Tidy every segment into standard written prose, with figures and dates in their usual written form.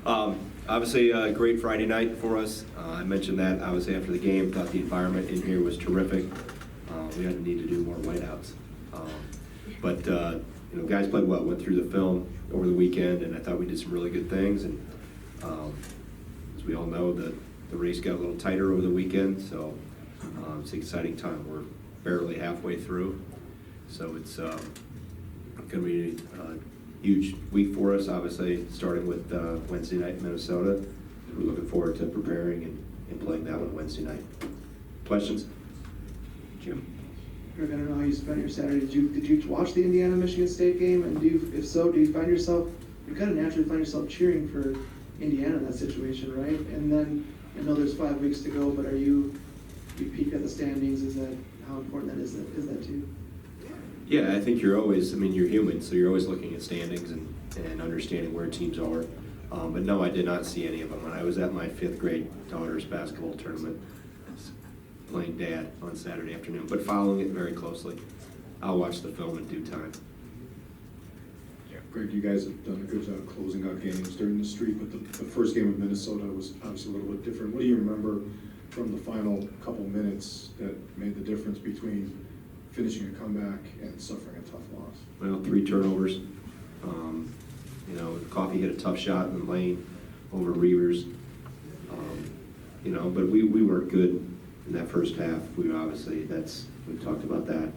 Obviously, a great Friday night for us. I mentioned that obviously after the game. Thought the environment in here was terrific. We had to need to do more whiteouts, but guys played well. Went through the film over the weekend, and I thought we did some really good things. And as we all know, the race got a little tighter over the weekend, so it's an exciting time. We're barely halfway through, so it's going to be a huge week for us, obviously, starting with Wednesday night in Minnesota. We're looking forward to preparing and playing that one Wednesday night. Questions? Jim? Greg, I don't know how you spent your Saturday. Did you watch the Indiana-Michigan State game? And if so, do you find yourself, you kind of naturally find yourself cheering for Indiana in that situation, right? And then, I know there's 5 weeks to go, but you peek at the standings? Is that, how important that is that to you? Yeah, I think you're human, so you're always looking at standings and understanding where teams are. But no, I did not see any of them. When I was at my 5th grade daughter's basketball tournament, playing dad on Saturday afternoon, but following it very closely. I'll watch the film in due time. Greg, you guys have done a good job closing out games during the streak, but the first game of Minnesota was obviously a little bit different. What do you remember from the final couple minutes that made the difference between finishing a comeback and suffering a tough loss? Well, 3 turnovers. Coffee hit a tough shot in the lane over Reavers. But we weren't good in that first half. We've talked about that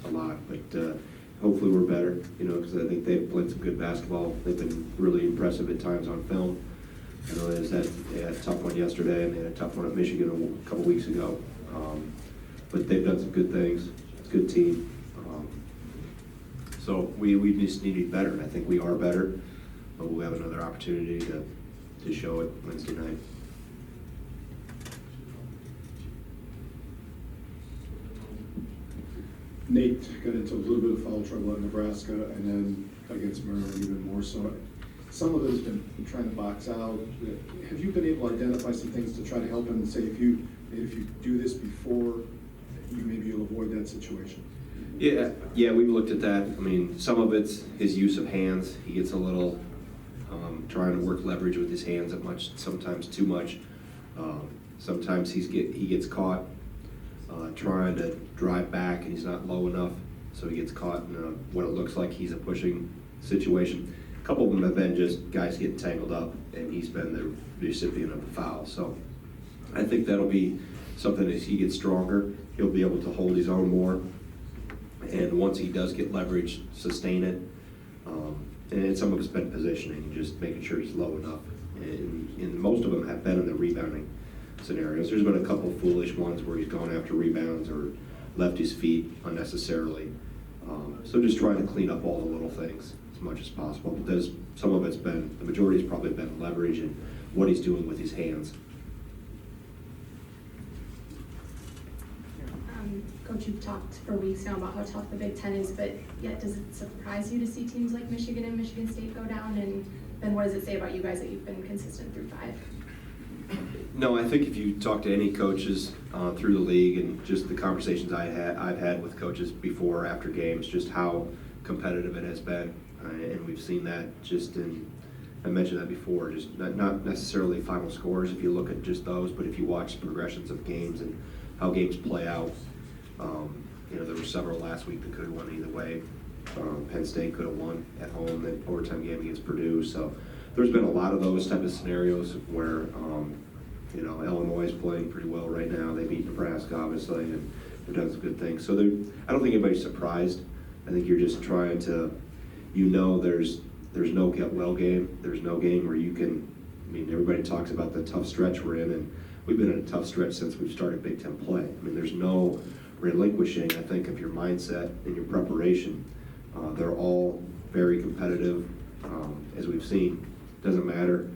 a lot, but hopefully we're better, because I think they've played some good basketball. They've been really impressive at times on film. I know they had a tough one yesterday, and they had a tough one at Michigan a couple weeks ago. But they've done some good things. It's a good team. So we just need to be better, and I think we are better. But we'll have another opportunity to show it Wednesday night. Nate got into a little bit of foul trouble at Nebraska, and then against Maryland even more so. Some of it has been trying to box out. Have you been able to identify some things to try to help him and say, if you do this before, maybe you'll avoid that situation? Yeah, we've looked at that. Some of it's his use of hands. He gets a little trying to work leverage with his hands sometimes too much. Sometimes he gets caught trying to drive back, and he's not low enough, so he gets caught in what it looks like he's a pushing situation. A couple of them have been just guys getting tangled up, and he's been the recipient of a foul. So I think that'll be something as he gets stronger, he'll be able to hold his own more. And once he does get leverage, sustain it. And some of it's been positioning, just making sure he's low enough. And most of them have been in the rebounding scenarios. There's been a couple of foolish ones where he's gone after rebounds or left his feet unnecessarily. So just trying to clean up all the little things as much as possible. But the majority has probably been leverage and what he's doing with his hands. Coach, you've talked for weeks now about how tough the Big Ten is, but yet does it surprise you to see teams like Michigan and Michigan State go down? And then what does it say about you guys that you've been consistent through 5? No, I think if you talk to any coaches through the league and just the conversations I've had with coaches before or after games, just how competitive it has been. And we've seen that I mentioned that before, just not necessarily final scores if you look at just those, but if you watch progressions of games and how games play out. There were several last week that could have won either way. Penn State could have won at home, that overtime game against Purdue. So there's been a lot of those type of scenarios where, Illinois is playing pretty well right now. They beat Nebraska, obviously, and they've done some good things. So I don't think anybody's surprised. I think you're just trying to, there's no get well game. There's no game where you can, everybody talks about the tough stretch we're in, and we've been in a tough stretch since we've started Big Ten play. There's no relinquishing, I think, of your mindset and your preparation. They're all very competitive, as we've seen. Doesn't matter.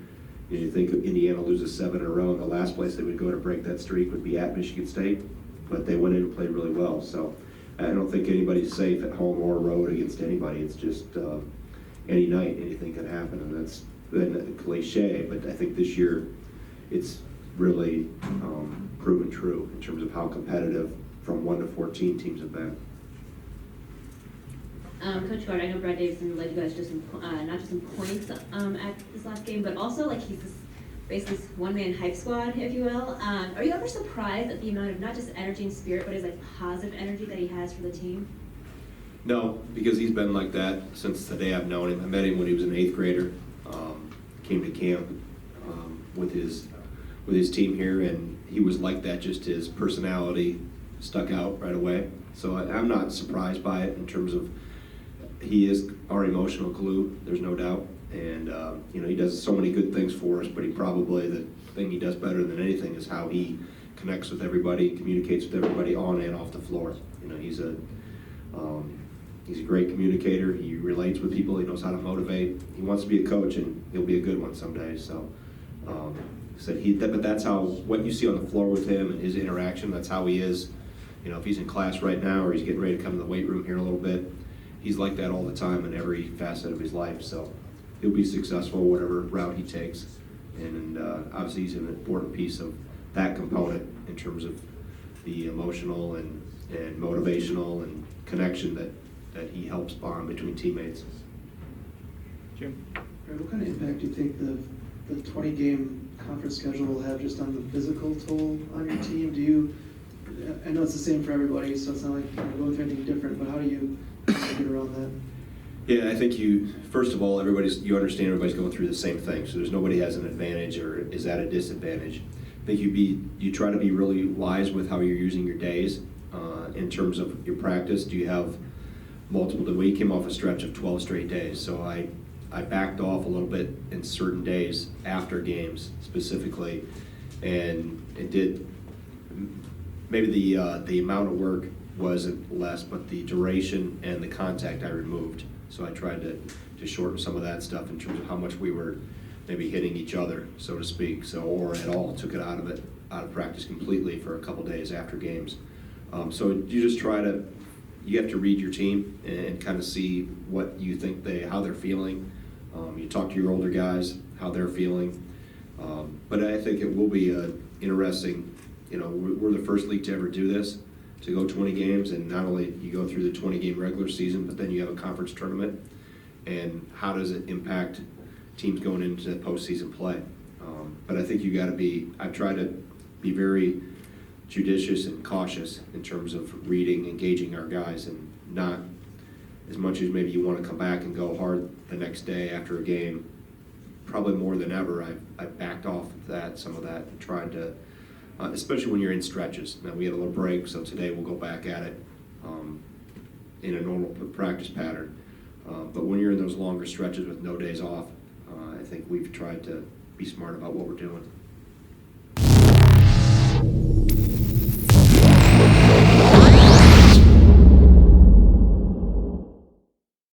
You think if Indiana loses 7 in a row, and the last place they would go to break that streak would be at Michigan State, but they went in and played really well. So I don't think anybody's safe at home or road against anybody. It's just any night, anything can happen, and that's been a cliche, but I think this year it's really proven true in terms of how competitive from 1 to 14 teams have been. Coach Gard, I know Brad Davison led you guys just in, not just in points at this last game, but also like he's this basically one-man hype squad, if you will. Are you ever surprised at the amount of not just energy and spirit, but his like positive energy that he has for the team? No, because he's been like that since the day I've known him. I met him when he was an 8th grader. Came to camp with his team here, and he was like that. Just his personality stuck out right away. So I'm not surprised by it in terms of he is our emotional glue. There's no doubt, and he does so many good things for us. But he probably the thing he does better than anything is how he connects with everybody, communicates with everybody on and off the floor. He's a great communicator. He relates with people. He knows how to motivate. He wants to be a coach, and he'll be a good one someday. So, but that's how what you see on the floor with him and his interaction. That's how he is. If he's in class right now or he's getting ready to come to the weight room here in a little bit, he's like that all the time in every facet of his life. So, he'll be successful whatever route he takes. And obviously, he's an important piece of that component in terms of the emotional and motivational and connection that he helps bond between teammates. Jim? Brad, what kind of impact do you think the 20-game conference schedule will have just on the physical toll on your team? I know it's the same for everybody, so it's not like you're going through anything different, but how do you get around that? Yeah, I think first of all, you understand everybody's going through the same thing, so there's nobody has an advantage or is at a disadvantage. I think you try to be really wise with how you're using your days in terms of your practice. Do you have multiple days? We came off a stretch of 12 straight days, so I backed off a little bit in certain days after games specifically, and it did, maybe the amount of work wasn't less, but the duration and the contact I removed. So I tried to shorten some of that stuff in terms of how much we were maybe hitting each other, so to speak, or at all. Took it out of practice completely for a couple days after games. So you just you have to read your team and kind of see what you think how they're feeling. You talk to your older guys, how they're feeling. But I think it will be interesting. We're the first league to ever do this, to go 20 games, and not only you go through the 20-game regular season, but then you have a conference tournament. And how does it impact teams going into postseason play? But I think I've tried to be very judicious and cautious in terms of reading, engaging our guys, and not as much as maybe you want to come back and go hard the next day after a game. Probably more than ever, I've backed off of some of that, and tried to, especially when you're in stretches. Now we had a little break, so today we'll go back at it in a normal practice pattern. But when you're in those longer stretches with no days off, I think we've tried to be smart about what we're doing.